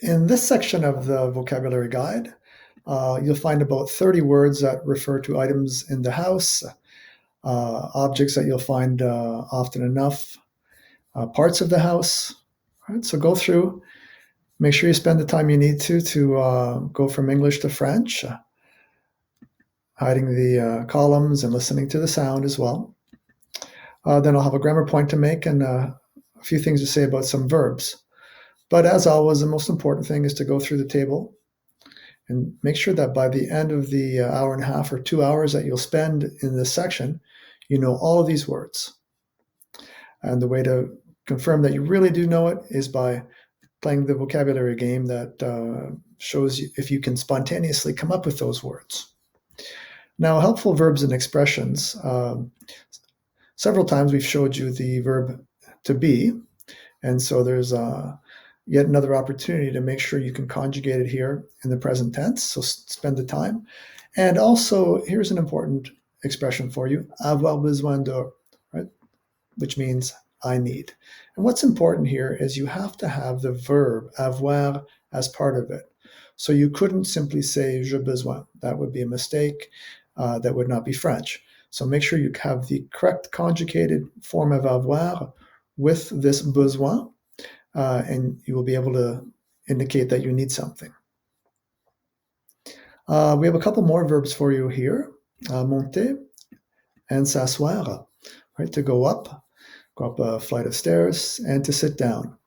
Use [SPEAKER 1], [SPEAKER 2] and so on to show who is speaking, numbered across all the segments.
[SPEAKER 1] In this section of the vocabulary guide, you'll find about 30 words that refer to items in the house, objects that you'll find often enough, parts of the house. All right, so go through, make sure you spend the time you need to go from English to French, hiding the columns and listening to the sound as well. Then I'll have a grammar point to make and a few things to say about some verbs. But as always, the most important thing is to go through the table and make sure that by the end of the hour and a half or 2 hours that you'll spend in this section, you know all of these words. And the way to confirm that you really do know it is by playing the vocabulary game that shows you if you can spontaneously come up with those words. Now, helpful verbs and expressions. Several times we've showed you the verb to be, and so there's yet another opportunity to make sure you can conjugate it here in the present tense, so spend the time. And also, here's an important expression for you, avoir besoin de, right? Which means I need. And what's important here is you have to have the verb avoir as part of it. So you couldn't simply say j'ai besoin. That would be a mistake. That would not be French. So make sure you have the correct conjugated form of avoir with this besoin, and you will be able to indicate that you need something. We have a couple more verbs for you here, monter and s'asseoir, right? To go up a flight of stairs, and to sit down.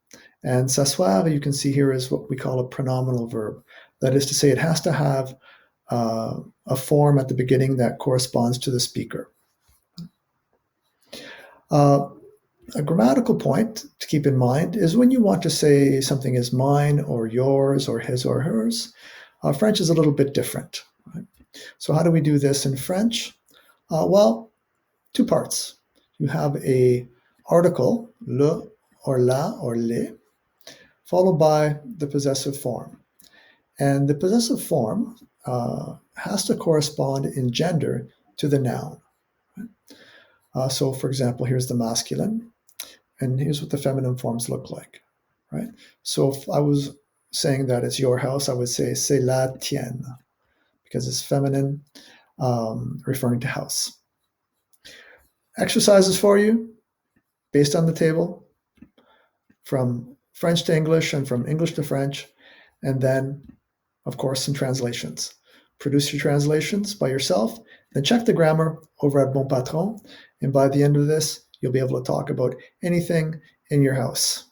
[SPEAKER 1] And s'asseoir, you can see here, is what we call a pronominal verb. That is to say, it has to have a form at the beginning that corresponds to the speaker. A grammatical point to keep in mind is when you want to say something is mine or yours or his or hers, French is a little bit different. Right? So how do we do this in French? Well, two parts. You have a article, le or la or les, followed by the possessive form. And the possessive form has to correspond in gender to the noun. So, for example, here's the masculine, and here's what the feminine forms look like, right? So if I was saying that it's your house, I would say c'est la tienne, because it's feminine, referring to house. Exercises for you, based on the table, from French to English and from English to French, and then, of course, some translations. Produce your translations by yourself, then check the grammar over at BonPatron, and by the end of this, you'll be able to talk about anything in your house.